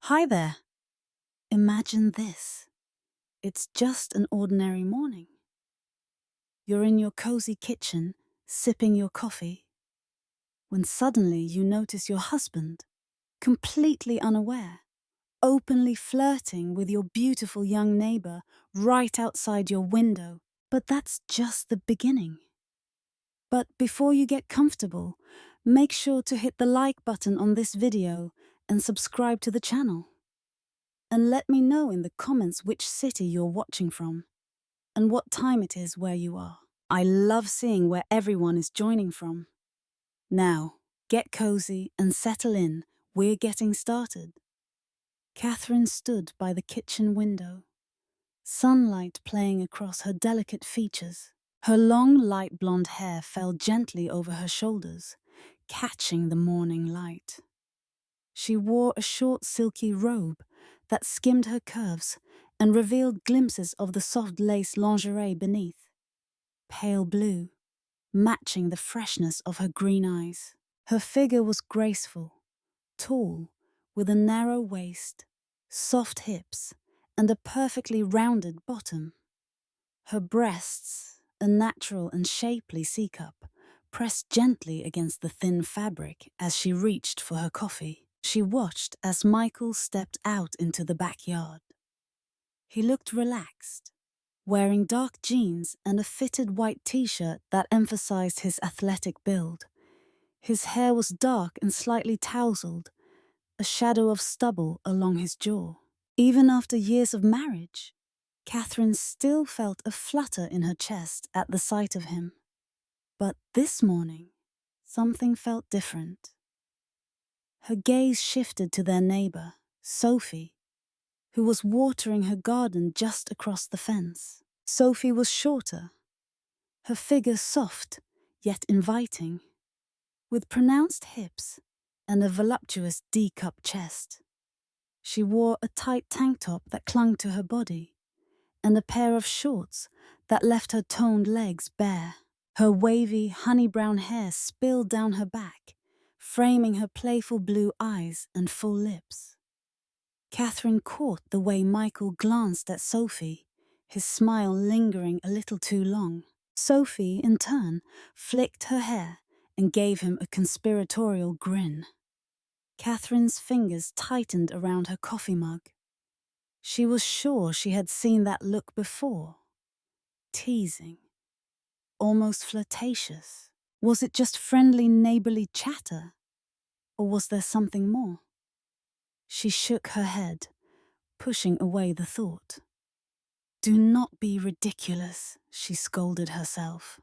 Hi there. Imagine this. It's just an ordinary morning. You're in your cozy kitchen, sipping your coffee, when suddenly you notice your husband, completely unaware, openly flirting with your beautiful young neighbor right outside your window. But that's just the beginning. But before you get comfortable, make sure to hit the like button on this video and subscribe to the channel. And let me know in the comments which city you're watching from and what time it is where you are. I love seeing where everyone is joining from. Now, get cozy and settle in. We're getting started. Catherine stood by the kitchen window, sunlight playing across her delicate features. Her long, light blonde hair fell gently over her shoulders, catching the morning light. She wore a short silky robe that skimmed her curves and revealed glimpses of the soft lace lingerie beneath, pale blue, matching the freshness of her green eyes. Her figure was graceful, tall, with a narrow waist, soft hips, and a perfectly rounded bottom. Her breasts, a natural and shapely C-cup, pressed gently against the thin fabric as she reached for her coffee. She watched as Michael stepped out into the backyard. He looked relaxed, wearing dark jeans and a fitted white t-shirt that emphasized his athletic build. His hair was dark and slightly tousled, a shadow of stubble along his jaw. Even after years of marriage, Catherine still felt a flutter in her chest at the sight of him. But this morning, something felt different. Her gaze shifted to their neighbor, Sophie, who was watering her garden just across the fence. Sophie was shorter, her figure soft yet inviting, with pronounced hips and a voluptuous D-cup chest. She wore a tight tank top that clung to her body, and a pair of shorts that left her toned legs bare. Her wavy, honey-brown hair spilled down her back, framing her playful blue eyes and full lips. Catherine caught the way Michael glanced at Sophie, his smile lingering a little too long. Sophie, in turn, flicked her hair and gave him a conspiratorial grin. Catherine's fingers tightened around her coffee mug. She was sure she had seen that look before. Teasing. Almost flirtatious. Was it just friendly neighborly chatter? Or was there something more? She shook her head, pushing away the thought. Do not be ridiculous, she scolded herself.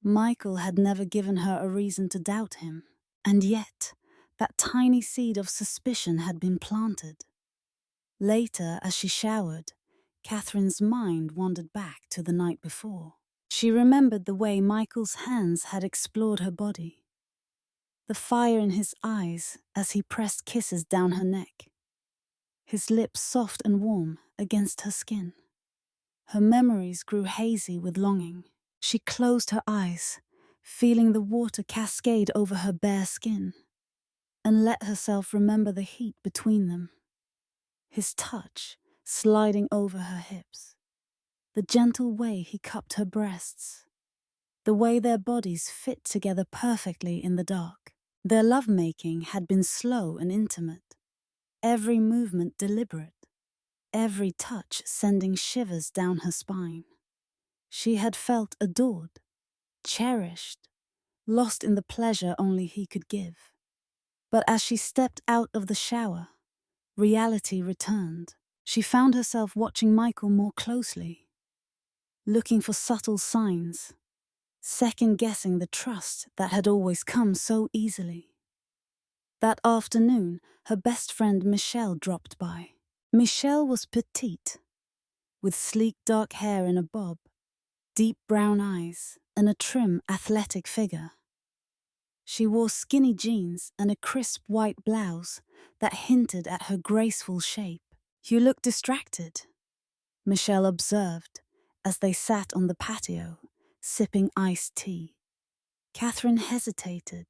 Michael had never given her a reason to doubt him, and yet that tiny seed of suspicion had been planted. Later, as she showered, Catherine's mind wandered back to the night before. She remembered the way Michael's hands had explored her body, the fire in his eyes as he pressed kisses down her neck, his lips soft and warm against her skin. Her memories grew hazy with longing. She closed her eyes, feeling the water cascade over her bare skin, and let herself remember the heat between them. His touch sliding over her hips, the gentle way he cupped her breasts, the way their bodies fit together perfectly in the dark. Their lovemaking had been slow and intimate, every movement deliberate, every touch sending shivers down her spine. She had felt adored, cherished, lost in the pleasure only he could give. But as she stepped out of the shower, reality returned. She found herself watching Michael more closely, looking for subtle signs, second-guessing the trust that had always come so easily. That afternoon, her best friend Michelle dropped by. Michelle was petite, with sleek dark hair in a bob, deep brown eyes, and a trim, athletic figure. She wore skinny jeans and a crisp white blouse that hinted at her graceful shape. You look distracted, Michelle observed as they sat on the patio, sipping iced tea. Catherine hesitated,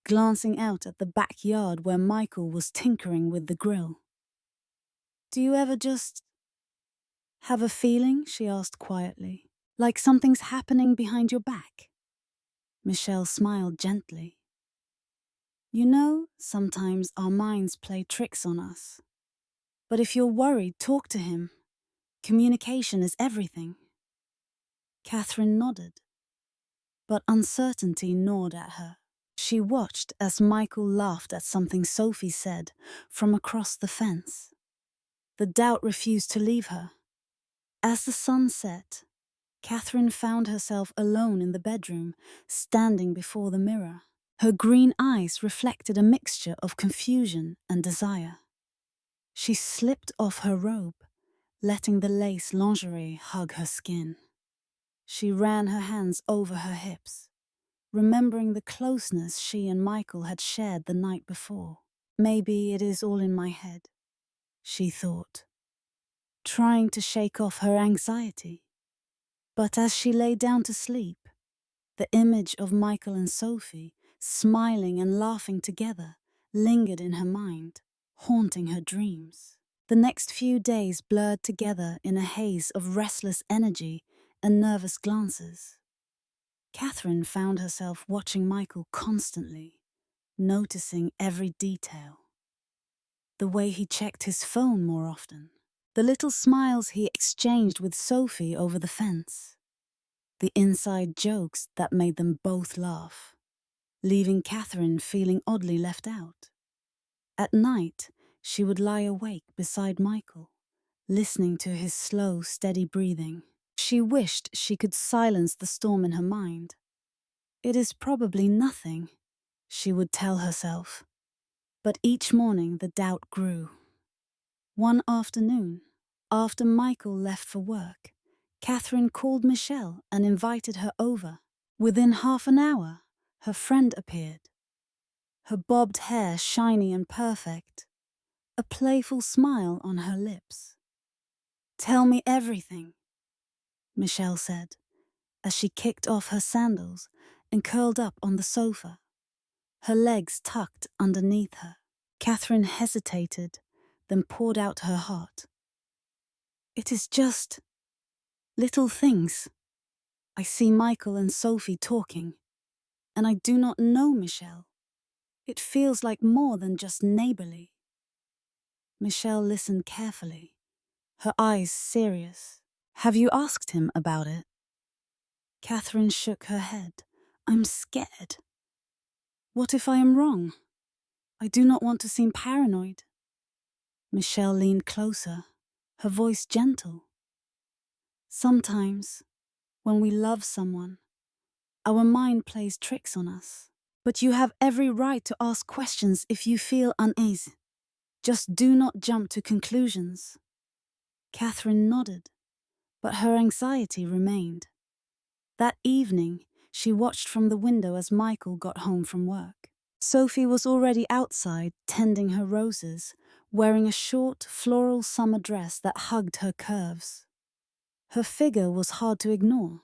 glancing out at the backyard where Michael was tinkering with the grill. Do you ever just have a feeling, she asked quietly, like something's happening behind your back? Michelle smiled gently. You know, sometimes our minds play tricks on us. But if you're worried, talk to him. Communication is everything. Catherine nodded, but uncertainty gnawed at her. She watched as Michael laughed at something Sophie said from across the fence. The doubt refused to leave her. As the sun set, Catherine found herself alone in the bedroom, standing before the mirror. Her green eyes reflected a mixture of confusion and desire. She slipped off her robe, letting the lace lingerie hug her skin. She ran her hands over her hips, remembering the closeness she and Michael had shared the night before. Maybe it is all in my head, she thought, trying to shake off her anxiety. But as she lay down to sleep, the image of Michael and Sophie, smiling and laughing together, lingered in her mind, haunting her dreams. The next few days blurred together in a haze of restless energy and nervous glances. Catherine found herself watching Michael constantly, noticing every detail. The way he checked his phone more often, the little smiles he exchanged with Sophie over the fence, the inside jokes that made them both laugh, leaving Catherine feeling oddly left out. At night, she would lie awake beside Michael, listening to his slow, steady breathing. She wished she could silence the storm in her mind. It is probably nothing, she would tell herself. But each morning the doubt grew. One afternoon, after Michael left for work, Catherine called Michelle and invited her over. Within half an hour, her friend appeared. Her bobbed hair shiny and perfect, a playful smile on her lips. Tell me everything, Michelle said, as she kicked off her sandals and curled up on the sofa, her legs tucked underneath her. Catherine hesitated, then poured out her heart. It is just little things. I see Michael and Sophie talking, and I do not know Michelle. It feels like more than just neighborly. Michelle listened carefully, her eyes serious. Have you asked him about it? Catherine shook her head. I'm scared. What if I am wrong? I do not want to seem paranoid. Michelle leaned closer, her voice gentle. Sometimes, when we love someone, our mind plays tricks on us. But you have every right to ask questions if you feel uneasy. Just do not jump to conclusions. Catherine nodded, but her anxiety remained. That evening, she watched from the window as Michael got home from work. Sophie was already outside, tending her roses, wearing a short, floral summer dress that hugged her curves. Her figure was hard to ignore.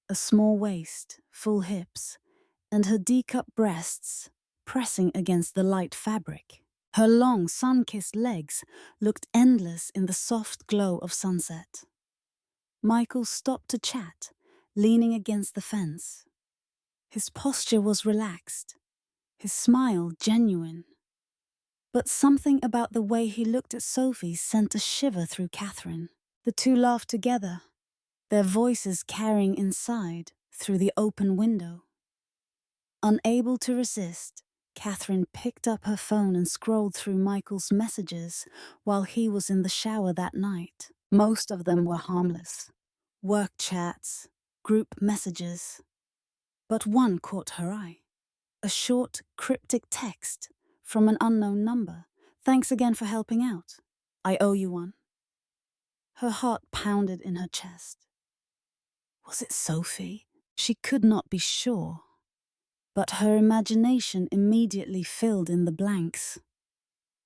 A small waist, full hips, and her D-cup breasts pressing against the light fabric. Her long, sun-kissed legs looked endless in the soft glow of sunset. Michael stopped to chat, leaning against the fence. His posture was relaxed, his smile genuine. But something about the way he looked at Sophie sent a shiver through Catherine. The two laughed together, their voices carrying inside through the open window. Unable to resist, Catherine picked up her phone and scrolled through Michael's messages while he was in the shower that night. Most of them were harmless. Work chats, group messages. But one caught her eye. A short, cryptic text from an unknown number. Thanks again for helping out. I owe you one. Her heart pounded in her chest. Was it Sophie? She could not be sure. But her imagination immediately filled in the blanks.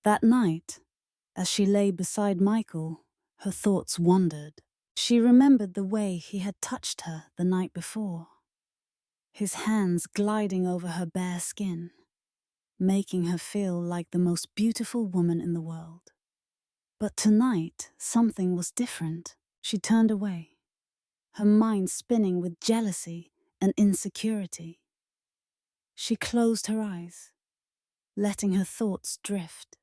That night, as she lay beside Michael, her thoughts wandered. She remembered the way he had touched her the night before, his hands gliding over her bare skin, making her feel like the most beautiful woman in the world. But tonight, something was different. She turned away, her mind spinning with jealousy and insecurity. She closed her eyes, letting her thoughts drift.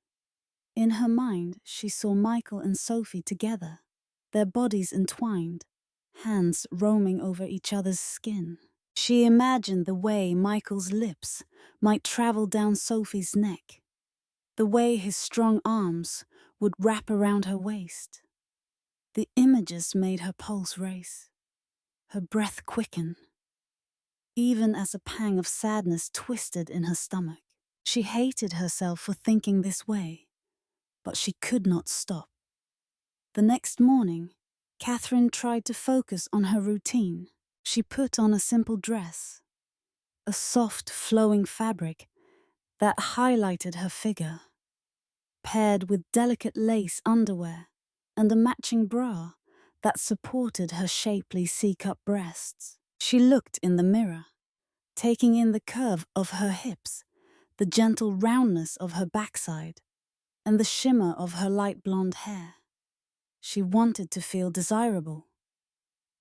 In her mind, she saw Michael and Sophie together, their bodies entwined, hands roaming over each other's skin. She imagined the way Michael's lips might travel down Sophie's neck, the way his strong arms would wrap around her waist. The images made her pulse race, her breath quicken, even as a pang of sadness twisted in her stomach. She hated herself for thinking this way, but she could not stop. The next morning, Catherine tried to focus on her routine. She put on a simple dress, a soft, flowing fabric that highlighted her figure, paired with delicate lace underwear and a matching bra that supported her shapely C-cup breasts. She looked in the mirror, taking in the curve of her hips, the gentle roundness of her backside, and the shimmer of her light blonde hair. She wanted to feel desirable,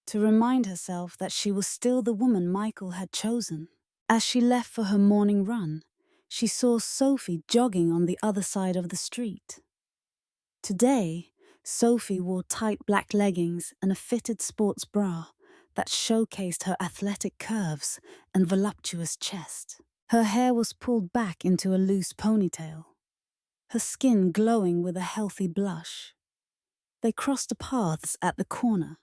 to remind herself that she was still the woman Michael had chosen. As she left for her morning run, she saw Sophie jogging on the other side of the street. Today, Sophie wore tight black leggings and a fitted sports bra that showcased her athletic curves and voluptuous chest. Her hair was pulled back into a loose ponytail, her skin glowing with a healthy blush. They crossed paths at the corner.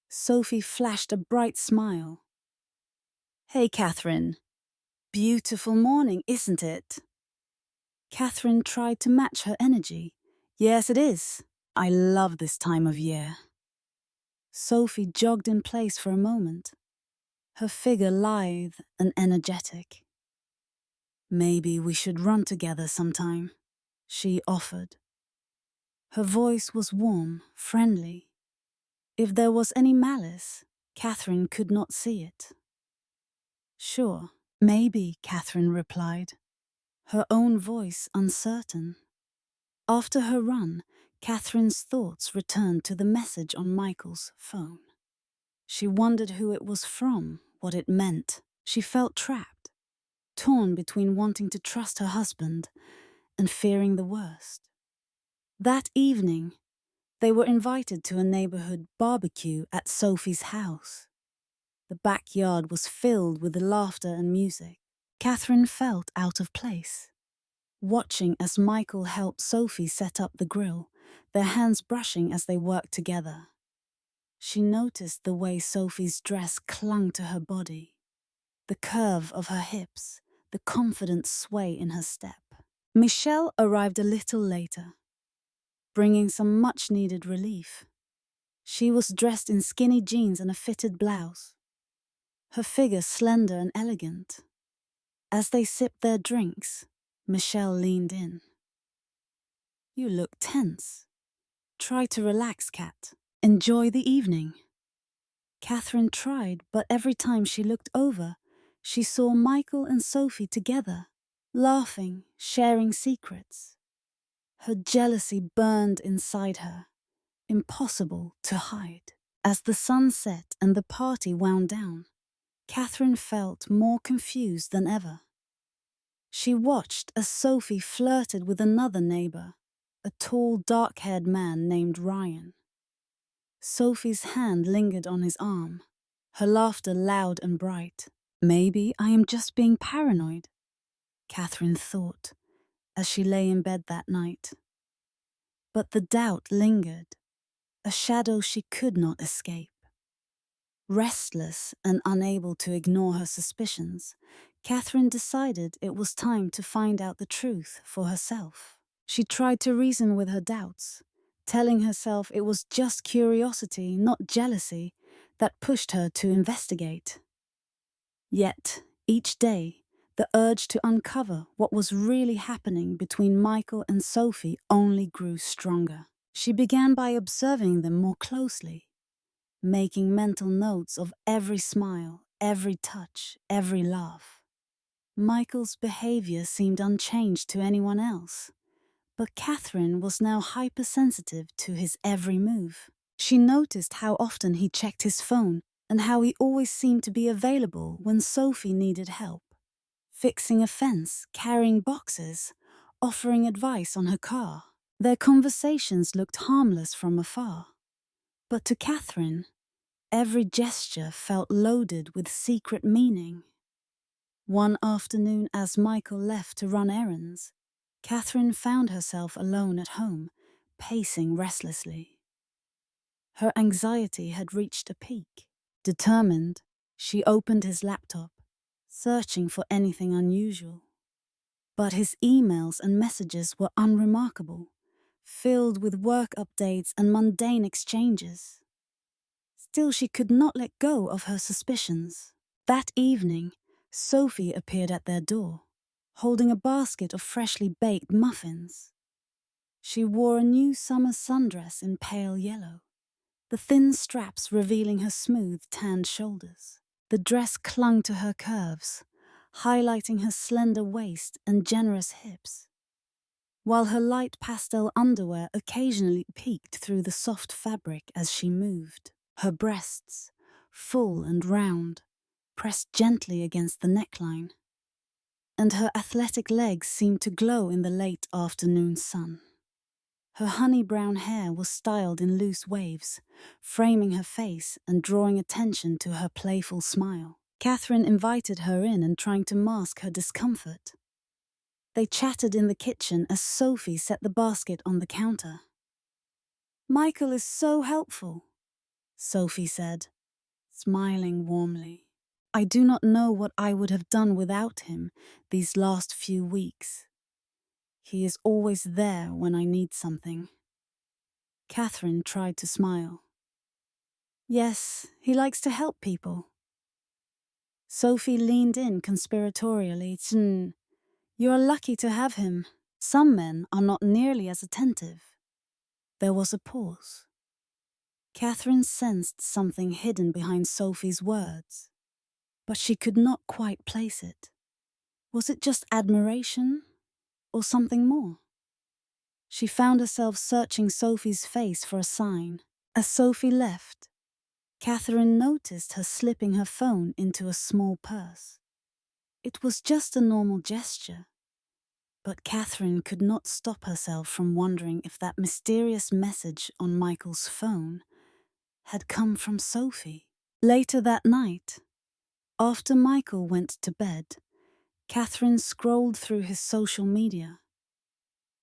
Sophie flashed a bright smile. "Hey, Catherine. Beautiful morning, isn't it?" Catherine tried to match her energy. "Yes, it is. I love this time of year." Sophie jogged in place for a moment, her figure lithe and energetic. "Maybe we should run together sometime," she offered. Her voice was warm, friendly. If there was any malice, Catherine could not see it. "Sure, maybe," Catherine replied, her own voice uncertain. After her run, Catherine's thoughts returned to the message on Michael's phone. She wondered who it was from, what it meant. She felt trapped, torn between wanting to trust her husband and fearing the worst. That evening, they were invited to a neighborhood barbecue at Sophie's house. The backyard was filled with laughter and music. Catherine felt out of place, watching as Michael helped Sophie set up the grill, their hands brushing as they worked together. She noticed the way Sophie's dress clung to her body, the curve of her hips, the confident sway in her step. Michelle arrived a little later, bringing some much-needed relief. She was dressed in skinny jeans and a fitted blouse, her figure slender and elegant. As they sipped their drinks, Michelle leaned in. "You look tense. Try to relax, Kat. Enjoy the evening." Catherine tried, but every time she looked over, she saw Michael and Sophie together, laughing, sharing secrets. Her jealousy burned inside her, impossible to hide. As the sun set and the party wound down, Catherine felt more confused than ever. She watched as Sophie flirted with another neighbor, a tall, dark-haired man named Ryan. Sophie's hand lingered on his arm, her laughter loud and bright. "Maybe I am just being paranoid," Catherine thought, as she lay in bed that night. But the doubt lingered, a shadow she could not escape. Restless and unable to ignore her suspicions, Catherine decided it was time to find out the truth for herself. She tried to reason with her doubts, telling herself it was just curiosity, not jealousy, that pushed her to investigate. Yet, each day, the urge to uncover what was really happening between Michael and Sophie only grew stronger. She began by observing them more closely, making mental notes of every smile, every touch, every laugh. Michael's behavior seemed unchanged to anyone else, But Catherine was now hypersensitive to his every move. She noticed how often he checked his phone and how he always seemed to be available when Sophie needed help. Fixing a fence, carrying boxes, offering advice on her car. Their conversations looked harmless from afar. But to Catherine, every gesture felt loaded with secret meaning. One afternoon, as Michael left to run errands, Catherine found herself alone at home, pacing restlessly. Her anxiety had reached a peak. Determined, she opened his laptop, searching for anything unusual. But his emails and messages were unremarkable, filled with work updates and mundane exchanges. Still, she could not let go of her suspicions. That evening, Sophie appeared at their door, holding a basket of freshly baked muffins. She wore a new summer sundress in pale yellow, the thin straps revealing her smooth, tanned shoulders. The dress clung to her curves, highlighting her slender waist and generous hips, while her light pastel underwear occasionally peeked through the soft fabric as she moved. Her breasts, full and round, pressed gently against the neckline, and her athletic legs seemed to glow in the late afternoon sun. Her honey-brown hair was styled in loose waves, framing her face and drawing attention to her playful smile. Catherine invited her in and trying to mask her discomfort. They chatted in the kitchen as Sophie set the basket on the counter. "Michael is so helpful," Sophie said, smiling warmly. "I do not know what I would have done without him these last few weeks. He is always there when I need something." Catherine tried to smile. "Yes, he likes to help people." Sophie leaned in conspiratorially. "You are lucky to have him. Some men are not nearly as attentive." There was a pause. Catherine sensed something hidden behind Sophie's words, but she could not quite place it. Was it just admiration or something more? She found herself searching Sophie's face for a sign. As Sophie left, Catherine noticed her slipping her phone into a small purse. It was just a normal gesture, but Catherine could not stop herself from wondering if that mysterious message on Michael's phone had come from Sophie. Later that night, after Michael went to bed, Catherine scrolled through his social media.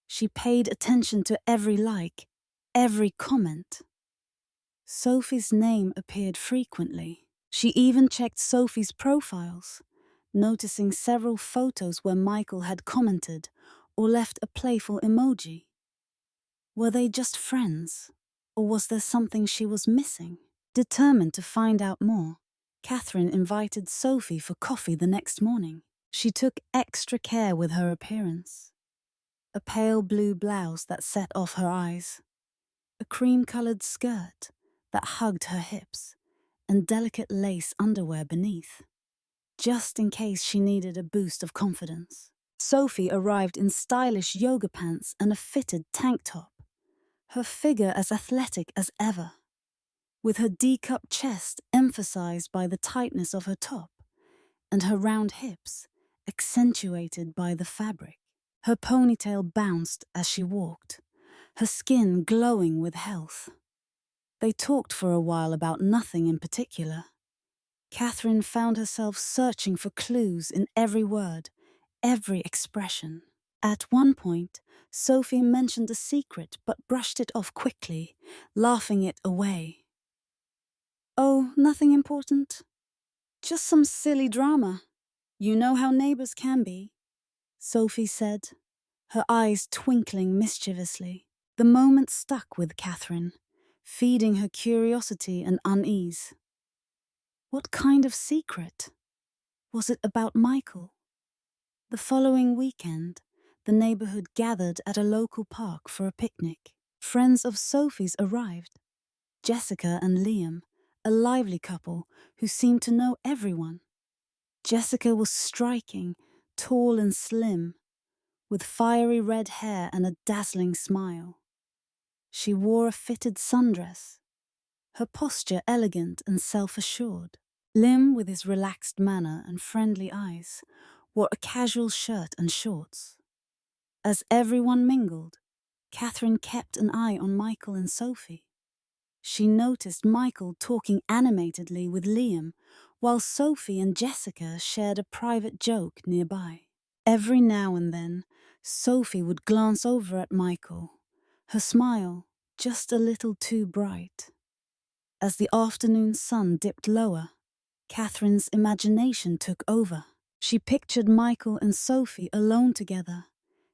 She paid attention to every like, every comment. Sophie's name appeared frequently. She even checked Sophie's profiles, noticing several photos where Michael had commented or left a playful emoji. Were they just friends, or was there something she was missing? Determined to find out more, Catherine invited Sophie for coffee the next morning. She took extra care with her appearance. A pale blue blouse that set off her eyes, a cream-colored skirt that hugged her hips, and delicate lace underwear beneath, just in case she needed a boost of confidence. Sophie arrived in stylish yoga pants and a fitted tank top, her figure as athletic as ever, with her D-cup chest emphasized by the tightness of her top, and her round hips accentuated by the fabric. Her ponytail bounced as she walked, her skin glowing with health. They talked for a while about nothing in particular. Catherine found herself searching for clues in every word, every expression. At one point, Sophie mentioned a secret but brushed it off quickly, laughing it away. "Oh, nothing important. Just some silly drama. You know how neighbors can be," Sophie said, her eyes twinkling mischievously. The moment stuck with Catherine, feeding her curiosity and unease. What kind of secret? Was it about Michael? The following weekend, the neighborhood gathered at a local park for a picnic. Friends of Sophie's arrived. Jessica and Liam, a lively couple who seemed to know everyone. Jessica was striking, tall and slim, with fiery red hair and a dazzling smile. She wore a fitted sundress, her posture elegant and self-assured. Lim, with his relaxed manner and friendly eyes, wore a casual shirt and shorts. As everyone mingled, Catherine kept an eye on Michael and Sophie. She noticed Michael talking animatedly with Liam, while Sophie and Jessica shared a private joke nearby. Every now and then, Sophie would glance over at Michael, her smile just a little too bright. As the afternoon sun dipped lower, Catherine's imagination took over. She pictured Michael and Sophie alone together,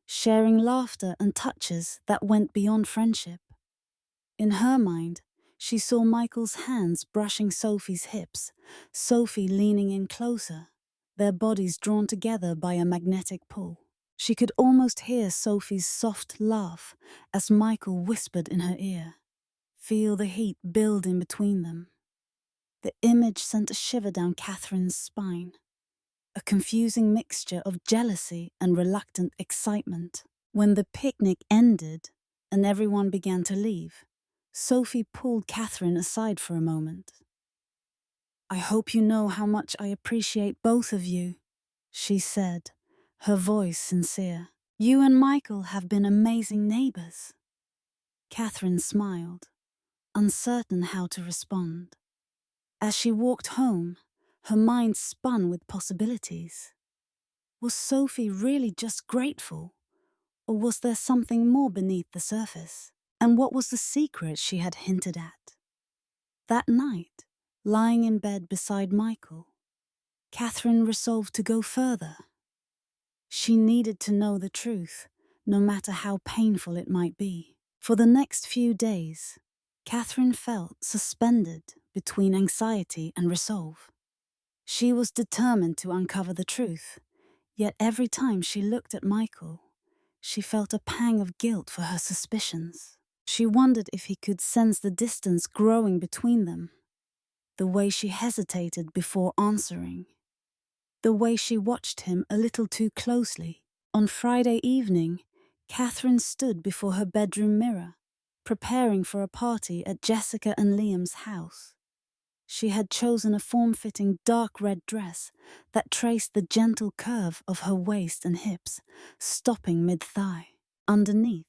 sharing laughter and touches that went beyond friendship. In her mind, she saw Michael's hands brushing Sophie's hips, Sophie leaning in closer, their bodies drawn together by a magnetic pull. She could almost hear Sophie's soft laugh as Michael whispered in her ear, "Feel the heat build in between them." The image sent a shiver down Catherine's spine, a confusing mixture of jealousy and reluctant excitement. When the picnic ended and everyone began to leave, Sophie pulled Catherine aside for a moment. "I hope you know how much I appreciate both of you," she said, her voice sincere. "You and Michael have been amazing neighbors." Catherine smiled, uncertain how to respond. As she walked home, her mind spun with possibilities. Was Sophie really just grateful, or was there something more beneath the surface? And what was the secret she had hinted at? That night, lying in bed beside Michael, Catherine resolved to go further. She needed to know the truth, no matter how painful it might be. For the next few days, Catherine felt suspended between anxiety and resolve. She was determined to uncover the truth, yet every time she looked at Michael, she felt a pang of guilt for her suspicions. She wondered if he could sense the distance growing between them, the way she hesitated before answering, the way she watched him a little too closely. On Friday evening, Catherine stood before her bedroom mirror, preparing for a party at Jessica and Liam's house. She had chosen a form-fitting dark red dress that traced the gentle curve of her waist and hips, stopping mid-thigh. Underneath,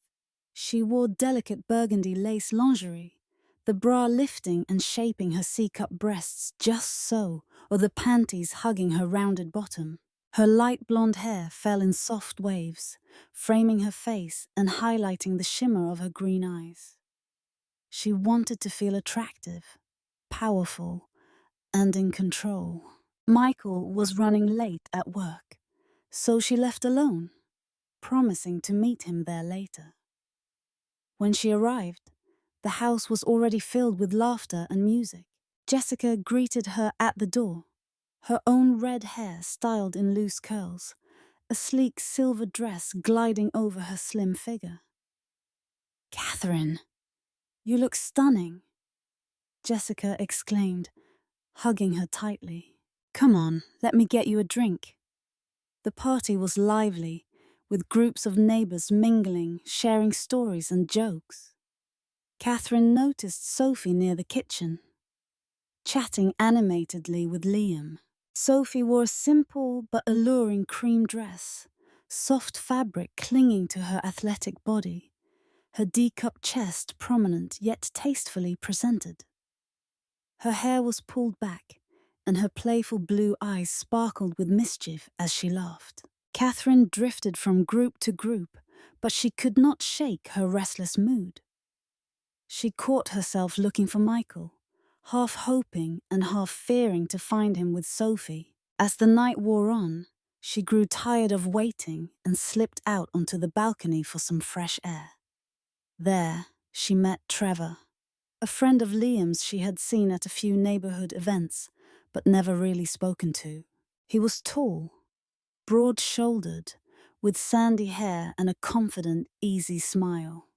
she wore delicate burgundy lace lingerie, the bra lifting and shaping her C-cup breasts just so, or the panties hugging her rounded bottom. Her light blonde hair fell in soft waves, framing her face and highlighting the shimmer of her green eyes. She wanted to feel attractive, powerful, and in control. Michael was running late at work, so she left alone, promising to meet him there later. When she arrived, the house was already filled with laughter and music. Jessica greeted her at the door, her own red hair styled in loose curls, a sleek silver dress gliding over her slim figure. "Catherine, you look stunning," Jessica exclaimed, hugging her tightly. "Come on, let me get you a drink." The party was lively, with groups of neighbors mingling, sharing stories and jokes. Catherine noticed Sophie near the kitchen, chatting animatedly with Liam. Sophie wore a simple but alluring cream dress, soft fabric clinging to her athletic body, her D-cup chest prominent yet tastefully presented. Her hair was pulled back, and her playful blue eyes sparkled with mischief as she laughed. Catherine drifted from group to group, but she could not shake her restless mood. She caught herself looking for Michael, half hoping and half fearing to find him with Sophie. As the night wore on, she grew tired of waiting and slipped out onto the balcony for some fresh air. There, she met Trevor, a friend of Liam's she had seen at a few neighborhood events, but never really spoken to. He was tall, broad-shouldered, with sandy hair and a confident, easy smile.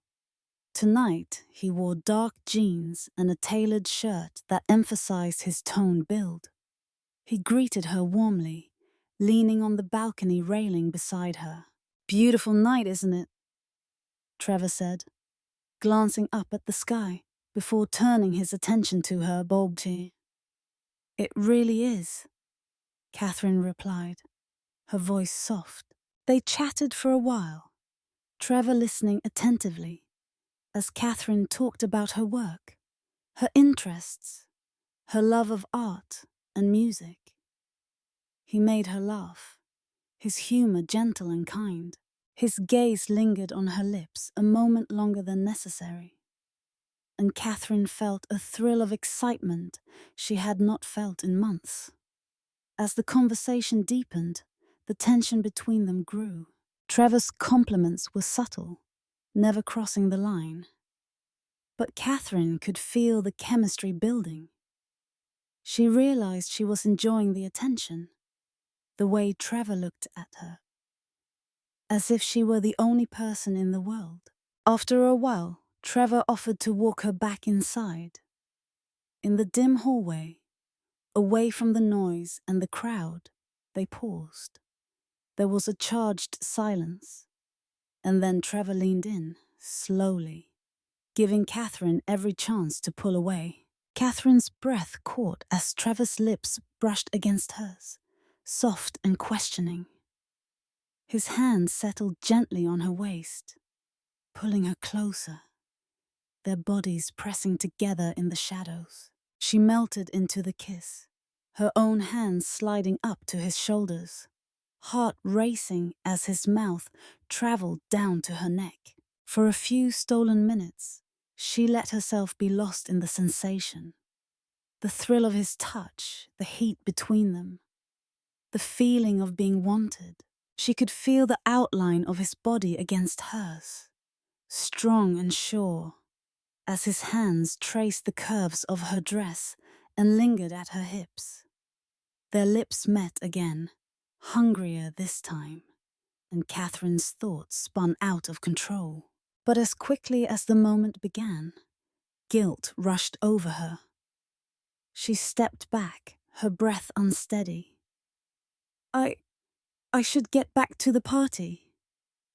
Tonight, he wore dark jeans and a tailored shirt that emphasized his toned build. He greeted her warmly, leaning on the balcony railing beside her. Beautiful night, isn't it? Trevor said, glancing up at the sky before turning his attention to her bulb tea. It really is, Catherine replied, her voice soft. They chatted for a while, Trevor listening attentively as Catherine talked about her work, her interests, her love of art and music. He made her laugh, his humor gentle and kind. His gaze lingered on her lips a moment longer than necessary, and Catherine felt a thrill of excitement she had not felt in months. As the conversation deepened, the tension between them grew. Trevor's compliments were subtle, never crossing the line. But Catherine could feel the chemistry building. She realized she was enjoying the attention, the way Trevor looked at her, as if she were the only person in the world. After a while, Trevor offered to walk her back inside. In the dim hallway, away from the noise and the crowd, they paused. There was a charged silence, and then Trevor leaned in, slowly, giving Catherine every chance to pull away. Catherine's breath caught as Trevor's lips brushed against hers, soft and questioning. His hand settled gently on her waist, pulling her closer, their bodies pressing together in the shadows. She melted into the kiss, her own hands sliding up to his shoulders, heart racing as his mouth traveled down to her neck. For a few stolen minutes, she let herself be lost in the sensation. The thrill of his touch, the heat between them, the feeling of being wanted. She could feel the outline of his body against hers, strong and sure, as his hands traced the curves of her dress and lingered at her hips. Their lips met again, hungrier this time, and Catherine's thoughts spun out of control. But as quickly as the moment began, guilt rushed over her. She stepped back, her breath unsteady. I should get back to the party,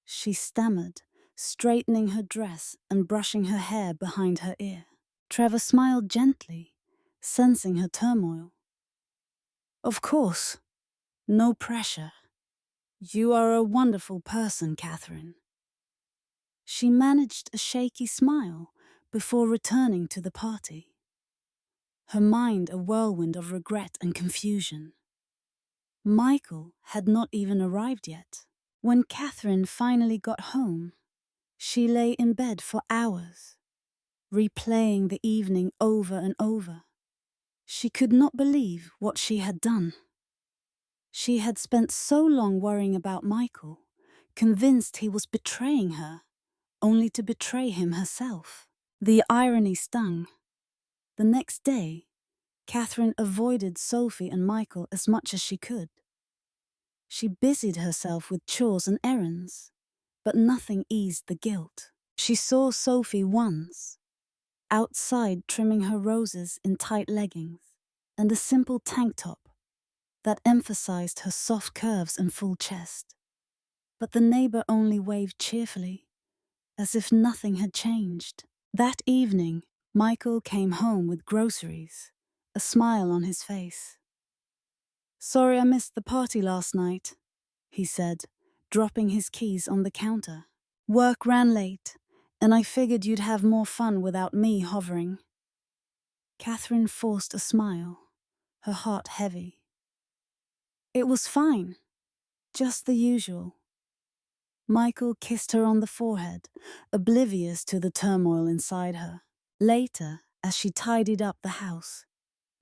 she stammered, straightening her dress and brushing her hair behind her ear. Trevor smiled gently, sensing her turmoil. Of course, no pressure. You are a wonderful person, Catherine. She managed a shaky smile before returning to the party, her mind a whirlwind of regret and confusion. Michael had not even arrived yet. When Catherine finally got home, she lay in bed for hours, replaying the evening over and over. She could not believe what she had done. She had spent so long worrying about Michael, convinced he was betraying her, only to betray him herself. The irony stung. The next day, Catherine avoided Sophie and Michael as much as she could. She busied herself with chores and errands, but nothing eased the guilt. She saw Sophie once, outside trimming her roses in tight leggings and a simple tank top that emphasized her soft curves and full chest. But the neighbor only waved cheerfully, as if nothing had changed. That evening, Michael came home with groceries, a smile on his face. Sorry I missed the party last night, he said, dropping his keys on the counter. Work ran late, and I figured you'd have more fun without me hovering. Catherine forced a smile, her heart heavy. It was fine, just the usual. Michael kissed her on the forehead, oblivious to the turmoil inside her. Later, as she tidied up the house,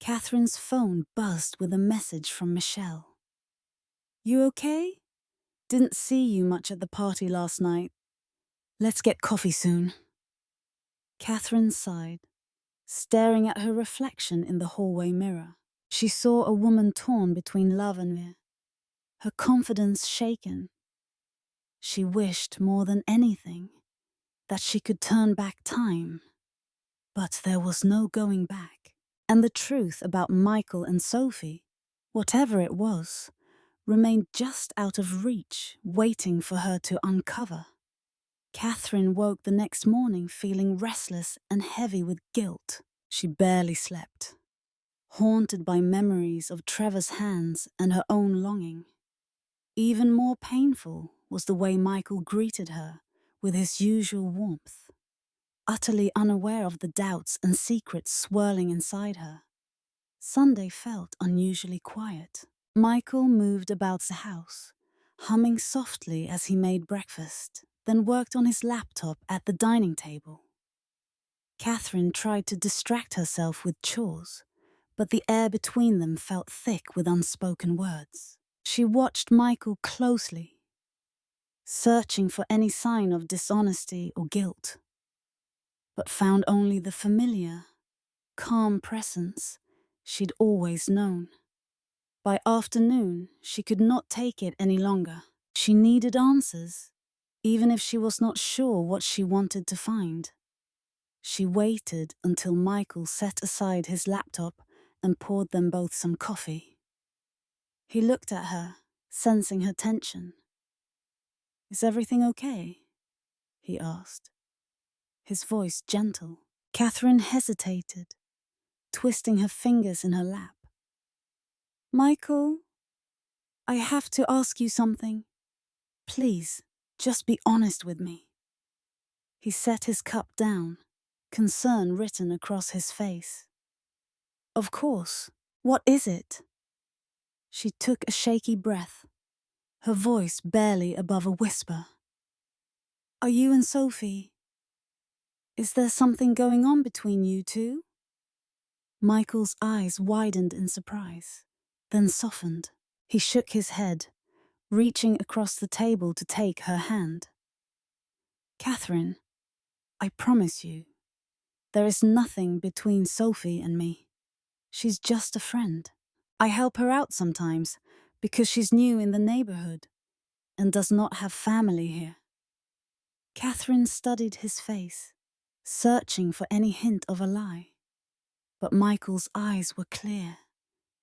Catherine's phone buzzed with a message from Michelle. You okay? Didn't see you much at the party last night. Let's get coffee soon. Catherine sighed, staring at her reflection in the hallway mirror. She saw a woman torn between love and fear, her confidence shaken. She wished more than anything that she could turn back time, but there was no going back. And the truth about Michael and Sophie, whatever it was, remained just out of reach, waiting for her to uncover. Catherine woke the next morning feeling restless and heavy with guilt. She barely slept, haunted by memories of Trevor's hands and her own longing. Even more painful was the way Michael greeted her, with his usual warmth, utterly unaware of the doubts and secrets swirling inside her. Sunday felt unusually quiet. Michael moved about the house, humming softly as he made breakfast, then worked on his laptop at the dining table. Catherine tried to distract herself with chores, but the air between them felt thick with unspoken words. She watched Michael closely, searching for any sign of dishonesty or guilt, but found only the familiar, calm presence she'd always known. By afternoon, she could not take it any longer. She needed answers, even if she was not sure what she wanted to find. She waited until Michael set aside his laptop and poured them both some coffee. He looked at her, sensing her tension. "Is everything okay?" he asked, his voice gentle. Catherine hesitated, twisting her fingers in her lap. "Michael, I have to ask you something. Please, just be honest with me." He set his cup down, concern written across his face. "Of course. What is it?" She took a shaky breath, her voice barely above a whisper. "Are you and Sophie? Is there something going on between you two?" Michael's eyes widened in surprise, then softened. He shook his head, reaching across the table to take her hand. "Catherine, I promise you, there is nothing between Sophie and me. She's just a friend. I help her out sometimes because she's new in the neighborhood and does not have family here." Catherine studied his face, searching for any hint of a lie. But Michael's eyes were clear,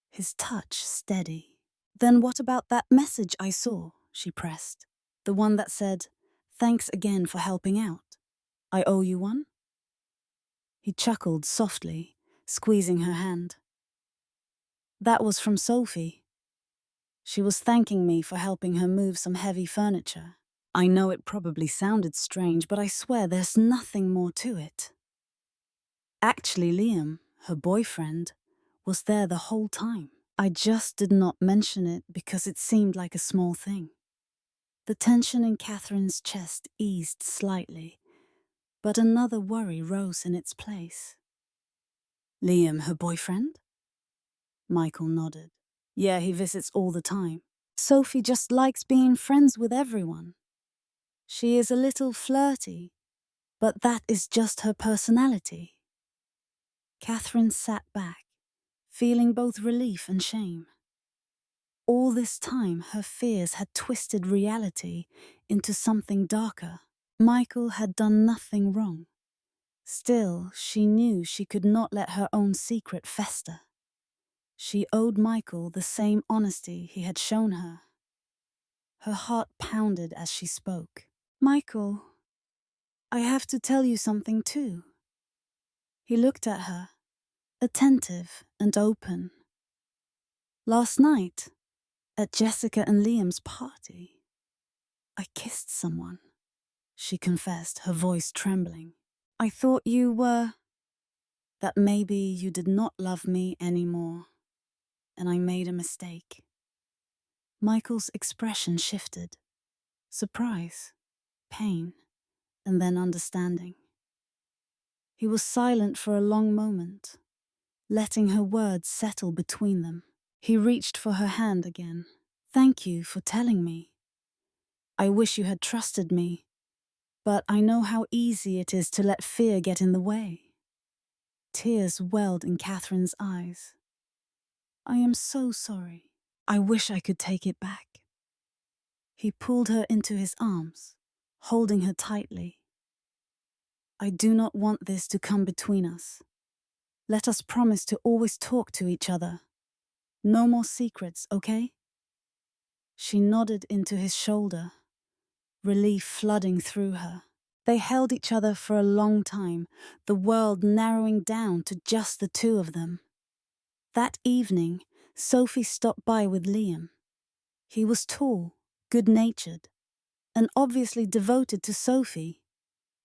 his touch steady. "Then what about that message I saw?" she pressed. "The one that said, 'Thanks again for helping out. I owe you one?'" He chuckled softly, squeezing her hand. "That was from Sophie. She was thanking me for helping her move some heavy furniture. I know it probably sounded strange, but I swear there's nothing more to it. Actually, Liam, her boyfriend, was there the whole time. I just did not mention it because it seemed like a small thing." The tension in Catherine's chest eased slightly, but another worry rose in its place. "Liam, her boyfriend?" Michael nodded. "Yeah, he visits all the time. Sophie just likes being friends with everyone. She is a little flirty, but that is just her personality." Catherine sat back, feeling both relief and shame. All this time, her fears had twisted reality into something darker. Michael had done nothing wrong. Still, she knew she could not let her own secret fester. She owed Michael the same honesty he had shown her. Her heart pounded as she spoke. "Michael, I have to tell you something too." He looked at her, attentive and open. "Last night, at Jessica and Liam's party, I kissed someone," she confessed, her voice trembling. "I thought you were... that maybe you did not love me anymore, and I made a mistake." Michael's expression shifted. Surprise, pain, and then understanding. He was silent for a long moment, letting her words settle between them. He reached for her hand again. "Thank you for telling me. I wish you had trusted me, but I know how easy it is to let fear get in the way." Tears welled in Catherine's eyes. "I am so sorry. I wish I could take it back." He pulled her into his arms, holding her tightly. "I do not want this to come between us. Let us promise to always talk to each other. No more secrets, okay?" She nodded into his shoulder, relief flooding through her. They held each other for a long time, the world narrowing down to just the two of them. That evening, Sophie stopped by with Liam. He was tall, good-natured, and obviously devoted to Sophie,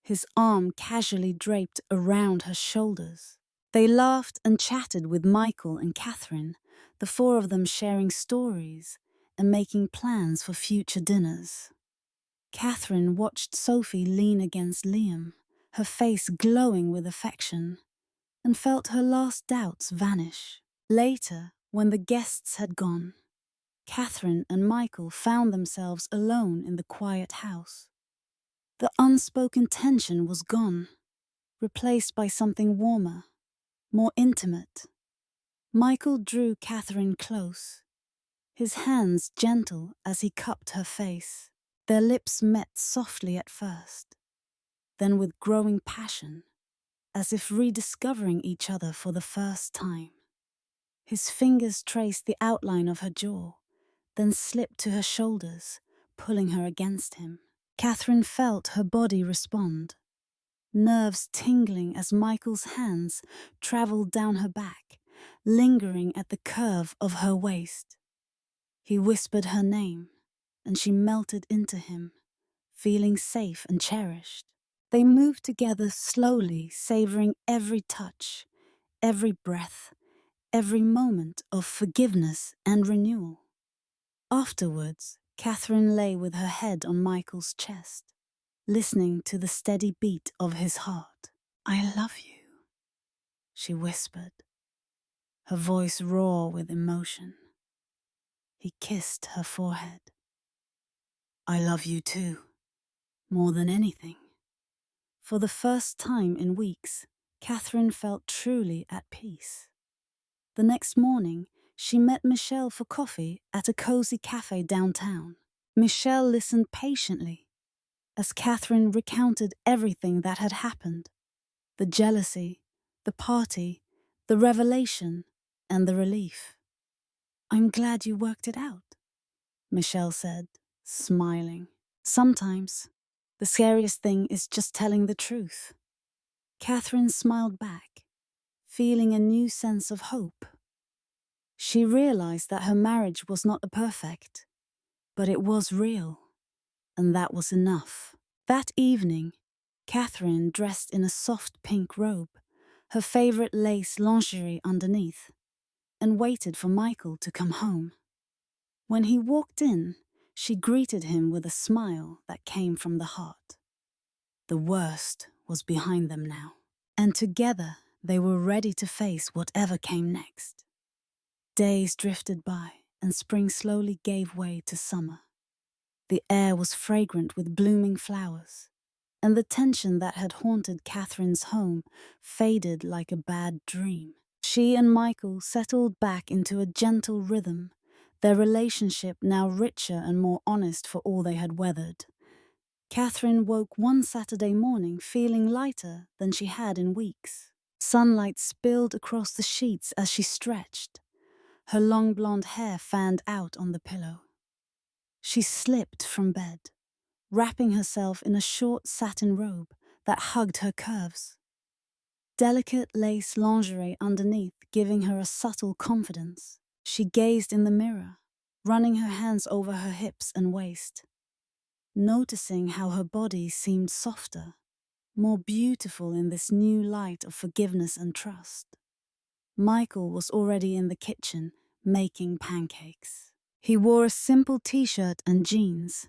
his arm casually draped around her shoulders. They laughed and chatted with Michael and Catherine, the four of them sharing stories and making plans for future dinners. Catherine watched Sophie lean against Liam, her face glowing with affection, and felt her last doubts vanish. Later, when the guests had gone, Catherine and Michael found themselves alone in the quiet house. The unspoken tension was gone, replaced by something warmer, more intimate. Michael drew Catherine close, his hands gentle as he cupped her face. Their lips met softly at first, then with growing passion, as if rediscovering each other for the first time. His fingers traced the outline of her jaw, then slipped to her shoulders, pulling her against him. Catherine felt her body respond, nerves tingling as Michael's hands traveled down her back, lingering at the curve of her waist. He whispered her name, and she melted into him, feeling safe and cherished. They moved together slowly, savoring every touch, every breath, every moment of forgiveness and renewal. Afterwards, Catherine lay with her head on Michael's chest, listening to the steady beat of his heart. "I love you," she whispered, her voice raw with emotion. He kissed her forehead. "I love you too, more than anything." For the first time in weeks, Catherine felt truly at peace. The next morning, she met Michelle for coffee at a cozy cafe downtown. Michelle listened patiently as Catherine recounted everything that had happened: the jealousy, the party, the revelation, and the relief. "I'm glad you worked it out," Michelle said, smiling. "Sometimes, the scariest thing is just telling the truth." Catherine smiled back, feeling a new sense of hope. She realized that her marriage was not perfect, but it was real, and that was enough. That evening, Catherine dressed in a soft pink robe, her favorite lace lingerie underneath, and waited for Michael to come home. When he walked in, she greeted him with a smile that came from the heart. The worst was behind them now, and together they were ready to face whatever came next. Days drifted by, and spring slowly gave way to summer. The air was fragrant with blooming flowers, and the tension that had haunted Catherine's home faded like a bad dream. She and Michael settled back into a gentle rhythm, their relationship now richer and more honest for all they had weathered. Catherine woke one Saturday morning feeling lighter than she had in weeks. Sunlight spilled across the sheets as she stretched, her long blonde hair fanned out on the pillow. She slipped from bed, wrapping herself in a short satin robe that hugged her curves. Delicate lace lingerie underneath giving her a subtle confidence. She gazed in the mirror, running her hands over her hips and waist, noticing how her body seemed softer, more beautiful in this new light of forgiveness and trust. Michael was already in the kitchen, making pancakes. He wore a simple t-shirt and jeans,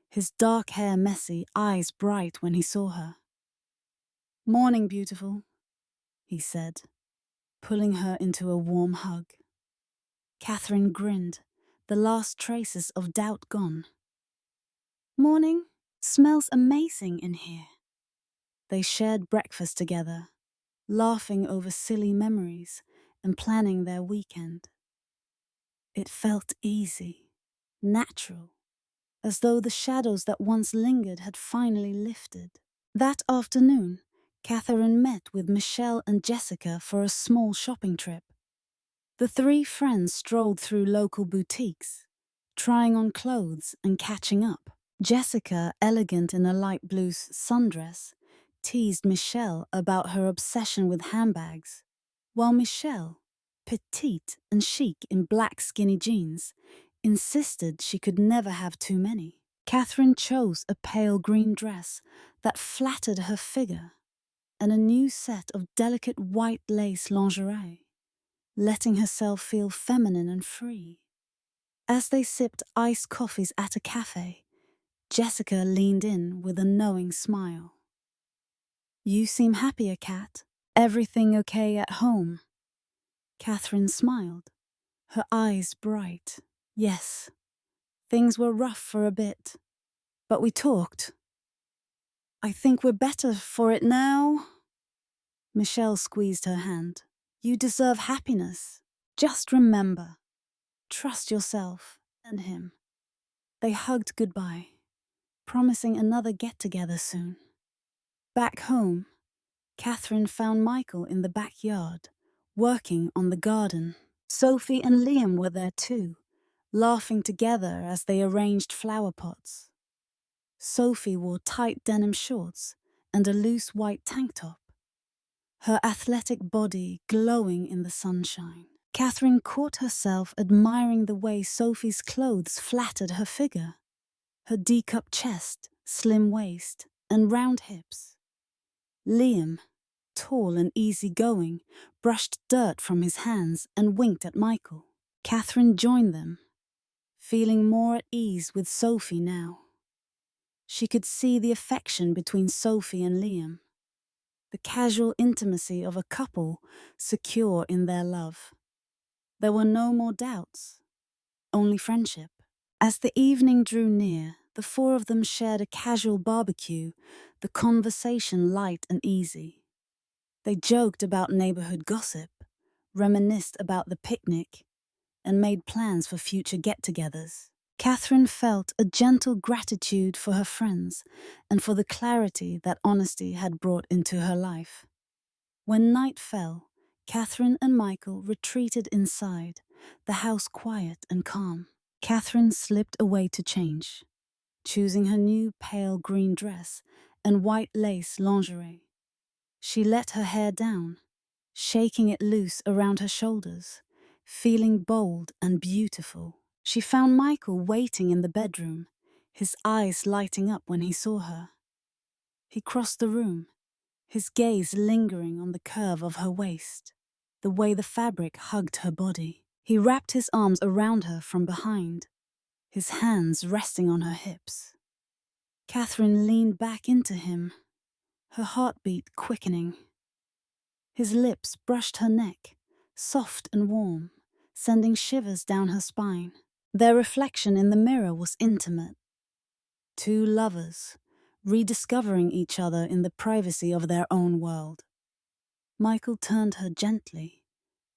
his dark hair messy, eyes bright when he saw her. "Morning, beautiful," he said, pulling her into a warm hug. Catherine grinned, the last traces of doubt gone. "Morning. Smells amazing in here." They shared breakfast together, laughing over silly memories and planning their weekend. It felt easy, natural, as though the shadows that once lingered had finally lifted. That afternoon, Catherine met with Michelle and Jessica for a small shopping trip. The three friends strolled through local boutiques, trying on clothes and catching up. Jessica, elegant in a light blue sundress, teased Michelle about her obsession with handbags, while Michelle, petite and chic in black skinny jeans, insisted she could never have too many. Catherine chose a pale green dress that flattered her figure and a new set of delicate white lace lingerie, letting herself feel feminine and free. As they sipped iced coffees at a cafe, Jessica leaned in with a knowing smile. "You seem happier, Kat. Everything okay at home?" Catherine smiled, her eyes bright. "Yes, things were rough for a bit, but we talked. I think we're better for it now." Michelle squeezed her hand. "You deserve happiness. Just remember, trust yourself and him." They hugged goodbye, promising another get-together soon. Back home, Catherine found Michael in the backyard, working on the garden. Sophie and Liam were there too, laughing together as they arranged flower pots. Sophie wore tight denim shorts and a loose white tank top, her athletic body glowing in the sunshine. Catherine caught herself admiring the way Sophie's clothes flattered her figure, her D-cup chest, slim waist, and round hips. Liam, tall and easygoing, brushed dirt from his hands and winked at Michael. Catherine joined them, feeling more at ease with Sophie now. She could see the affection between Sophie and Liam, the casual intimacy of a couple secure in their love. There were no more doubts, only friendship. As the evening drew near, the four of them shared a casual barbecue, the conversation light and easy. They joked about neighborhood gossip, reminisced about the picnic, and made plans for future get-togethers. Catherine felt a gentle gratitude for her friends and for the clarity that honesty had brought into her life. When night fell, Catherine and Michael retreated inside, the house quiet and calm. Catherine slipped away to change, choosing her new pale green dress and white lace lingerie. She let her hair down, shaking it loose around her shoulders, feeling bold and beautiful. She found Michael waiting in the bedroom, his eyes lighting up when he saw her. He crossed the room, his gaze lingering on the curve of her waist, the way the fabric hugged her body. He wrapped his arms around her from behind, his hands resting on her hips. Catherine leaned back into him, her heartbeat quickening. His lips brushed her neck, soft and warm, sending shivers down her spine. Their reflection in the mirror was intimate. Two lovers, rediscovering each other in the privacy of their own world. Michael turned her gently,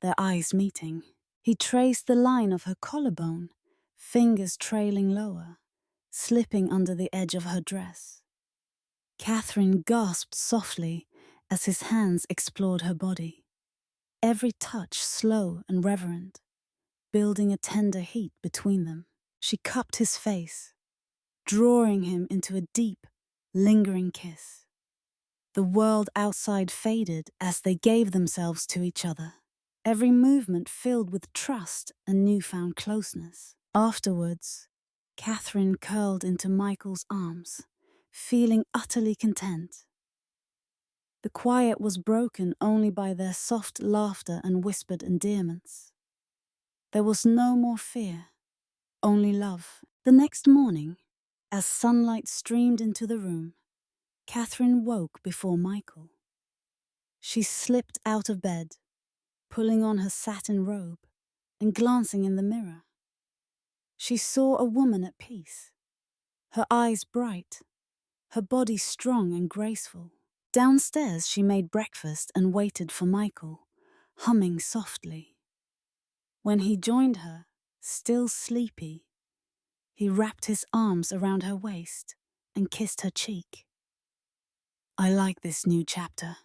their eyes meeting. He traced the line of her collarbone, fingers trailing lower, slipping under the edge of her dress. Catherine gasped softly as his hands explored her body, every touch slow and reverent, building a tender heat between them. She cupped his face, drawing him into a deep, lingering kiss. The world outside faded as they gave themselves to each other, every movement filled with trust and newfound closeness. Afterwards, Catherine curled into Michael's arms, feeling utterly content. The quiet was broken only by their soft laughter and whispered endearments. There was no more fear, only love. The next morning, as sunlight streamed into the room, Catherine woke before Michael. She slipped out of bed, pulling on her satin robe and glancing in the mirror. She saw a woman at peace, her eyes bright, her body strong and graceful. Downstairs she made breakfast and waited for Michael, humming softly. When he joined her, still sleepy, he wrapped his arms around her waist and kissed her cheek. "I like this new chapter,"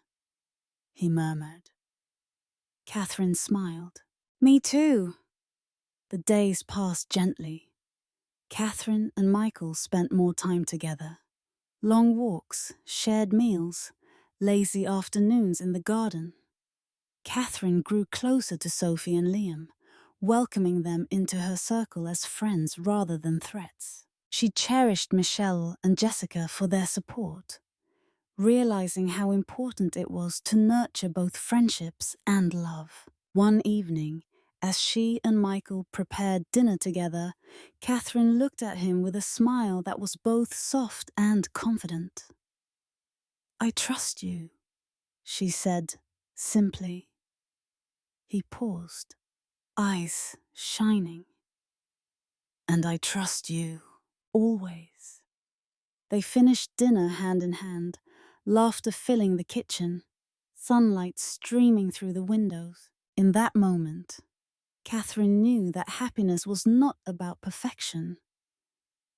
he murmured. Catherine smiled. "Me too." The days passed gently. Catherine and Michael spent more time together. Long walks, shared meals, lazy afternoons in the garden. Catherine grew closer to Sophie and Liam, welcoming them into her circle as friends rather than threats. She cherished Michelle and Jessica for their support, realizing how important it was to nurture both friendships and love. One evening, as she and Michael prepared dinner together, Catherine looked at him with a smile that was both soft and confident. "I trust you," she said, simply. He paused, eyes shining. "And I trust you, always." They finished dinner hand in hand, laughter filling the kitchen, sunlight streaming through the windows. In that moment, Catherine knew that happiness was not about perfection,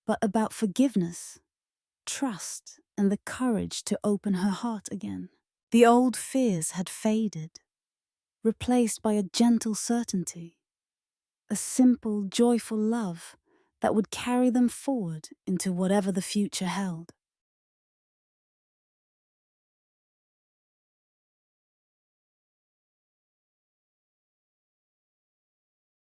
but about forgiveness, trust, and the courage to open her heart again. The old fears had faded, replaced by a gentle certainty, a simple, joyful love that would carry them forward into whatever the future held.